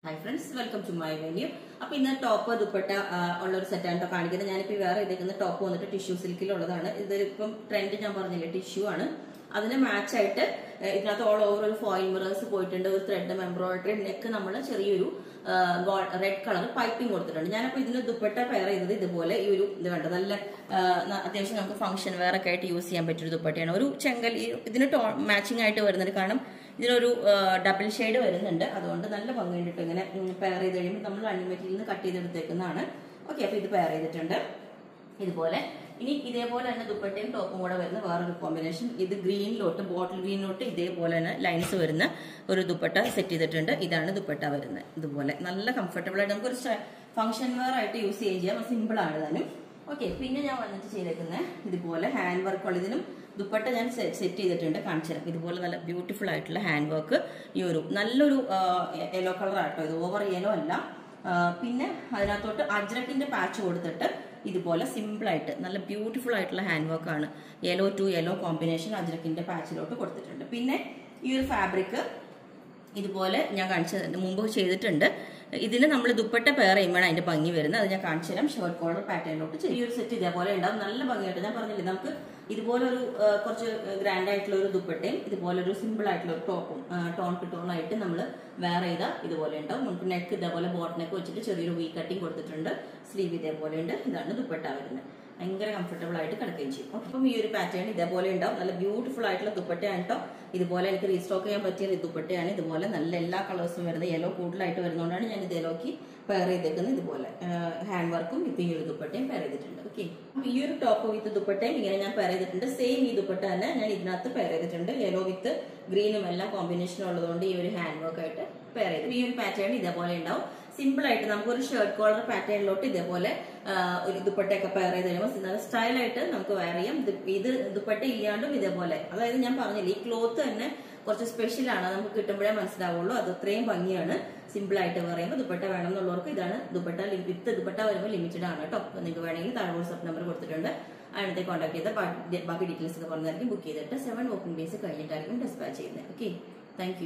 Hi friends, welcome to my venue. Now, this is top set and top tissue silk trend tissue. That's match all over foil mirrors, thread embroidery neck red color piping. I function use matching this is a double shade. That's why we pair it. We cut it. Okay, we pair it. This is a combination. This is green, bottle green, lines set. This is comfortable. Function wear use simple. Okay, this is hand work. Dupatta ഞാൻ set ചെയ്തിട്ടുണ്ട് കാണിച്ചുതരാം ഇതുപോലെ നല്ല beautiful ആയിട്ടുള്ള hand work ഈ ഒരു നല്ലൊരു yellow colour ആട്ടോ ഇത് ഓവർ യെല്ലോ അല്ല പിന്നെ അതിനകത്തോട്ട് അജ്രക്കിന്റെ പാച്ച് കൊടുത്തിട്ട് ഇതുപോലെ സിമ്പിൾ ആയിട്ട് നല്ല ബ്യൂട്ടിഫുൾ ആയിട്ടുള്ള ഹാൻഡ് വർക്ക് ആണ് യെല്ലോ ടു യെല്ലോ കോമ്പിനേഷൻ അജ്രക്കിന്റെ പാച്ചിലോട്ട് കൊടുത്തിട്ടുണ്ട് പിന്നെ ഈ ഒരു ഫാബ്രിക് ഇതുപോലെ ഞാൻ കാണിച്ചത് മുമ്പ് ചെയ്തിട്ടുണ്ട് ഇതിനെ നമ്മൾ ദുപ്പട്ട പെയർ ചെയ്യുമ്പോൾ അതിന്റെ ഭംഗി വരുന്നത് അത് ഞാൻ കാണിച്ചു തരാം ഷർട്ട് കോളർ പാറ്റേണിലോട്ട് ഈ ഒരു സെറ്റ് ഇതേപോലെ ഉണ്ടാവും നല്ല ഭംഗിയായിട്ട് ഞാൻ പറഞ്ഞില്ലേ നമുക്ക് ഇതുപോലെ ഒരു കുറച്ച് ഗ്രാൻഡ് ആയിട്ടുള്ള ഒരു ദുപ്പട്ടയും ഇതുപോലെ ഒരു സിമ്പിൾ ആയിട്ടുള്ള ഒരു ടോപ്പും ടോൺ ടു ടോൺ ആയിട്ട് നമ്മൾ വെയർ ചെയ്താൽ ഇതുപോലെ ഉണ്ടാവും നമുക്ക് നെക്ക് ഇതേപോലെ ബോട്ട് നെക്ക് വെച്ചിട്ട് ചെറിയൊരു വി കട്ടിങ് കൊടുത്തിട്ടുണ്ട് സ്ലീവ് ഇതേപോലെ ഉണ്ട് ഇതാണ് ദുപ്പട്ട വരുന്നത് ഭയങ്കര കംഫർട്ടബിൾ ആയിട്ട് കിടക്കുകയും ചെയ്യും അപ്പം ഈ ഒരു പാറ്റേൺ ഇതേപോലെ ഉണ്ടാവും നല്ല ബ്യൂട്ടിഫുൾ ആയിട്ടുള്ള ദുപ്പട്ടയാണ് കേട്ടോ ഇതുപോലെ എനിക്ക് റീസ്റ്റോക്ക് ചെയ്യാൻ പറ്റിയ ദുപ്പട്ടയാണ് ഇതുപോലെ നല്ല എല്ലാ കളേഴ്സും വരുന്നത് യെല്ലോ കൂടുതലായിട്ട് വരുന്നതുകൊണ്ടാണ് ഞാൻ ഇത് യെല്ലോക്ക് പെയർ ചെയ്തേക്കുന്നത് ഇതുപോലെ ഹാൻഡ് വർക്കും ഇപ്പം ഈ ഒരു ദുപ്പട്ടയും പെയർ ചെയ്തിട്ടുണ്ട് ഓക്കെ ഈ ഒരു ടോപ്പ് വിത്ത് ദുപ്പട്ടയും ഇങ്ങനെ ഞാൻ പെയർ ചെയ്തിട്ടുണ്ട് സെയിം ഈ ദുപ്പട്ട തന്നെ ഞാൻ ഇതിനകത്ത് പെയർ ചെയ്തിട്ടുണ്ട് യെല്ലോ വിത്ത് ഗ്രീനും എല്ലാം കോമ്പിനേഷനും ഉള്ളതുകൊണ്ട് ഈ ഒരു ഹാൻഡ് വർക്ക് ആയിട്ട് പെയർ ചെയ്തു ഈ ഒരു പാറ്റേൺ ഇതേപോലെ ഉണ്ടാവും സിമ്പിൾ ആയിട്ട് നമുക്ക് ഒരു ഷർട്ട് കോളർ പാറ്റേണിലോട്ട് ഇതേപോലെ ഒരു ദുപ്പട്ടയൊക്കെ പെയർ ചെയ്ത് കഴിയുമ്പോൾ നല്ല സ്റ്റൈലായിട്ട് നമുക്ക് വെയർ ചെയ്യാം ഇത് ദുപ്പട്ട ഇല്ലാണ്ടും ഇതേപോലെ അതായത് ഞാൻ പറഞ്ഞില്ല ഈ ക്ലോത്ത് തന്നെ കുറച്ച് സ്പെഷ്യൽ ആണ് നമുക്ക് കിട്ടുമ്പോഴേ മനസ്സിലാവുള്ളൂ അത് അത്രയും ഭംഗിയാണ് സിമ്പിൾ ആയിട്ട് പറയുമ്പോൾ ദുപ്പട്ട വേണം എന്നുള്ളവർക്ക് ഇതാണ് ദുപ്പട്ട വിത്ത് ദുപ്പട്ട വരുമ്പോൾ ലിമിറ്റഡ് ആണ് കേട്ടോ നിങ്ങൾക്ക് വേണമെങ്കിൽ താഴെ വാട്സ്ആപ്പ് നമ്പർ കൊടുത്തിട്ടുണ്ട് അതിനകത്ത് കോൺടാക്ട് ചെയ്താൽ ബാക്കി ഡീറ്റെയിൽസ് ഒക്കെ പറഞ്ഞായിരിക്കും ബുക്ക് ചെയ്തിട്ട് 7 വർക്കിംഗ് ഡേയ്സ് കഴിഞ്ഞിട്ടായിരിക്കും ഡിസ്പാച്ച് ചെയ്യുന്നത് ഓക്കെ താങ്ക്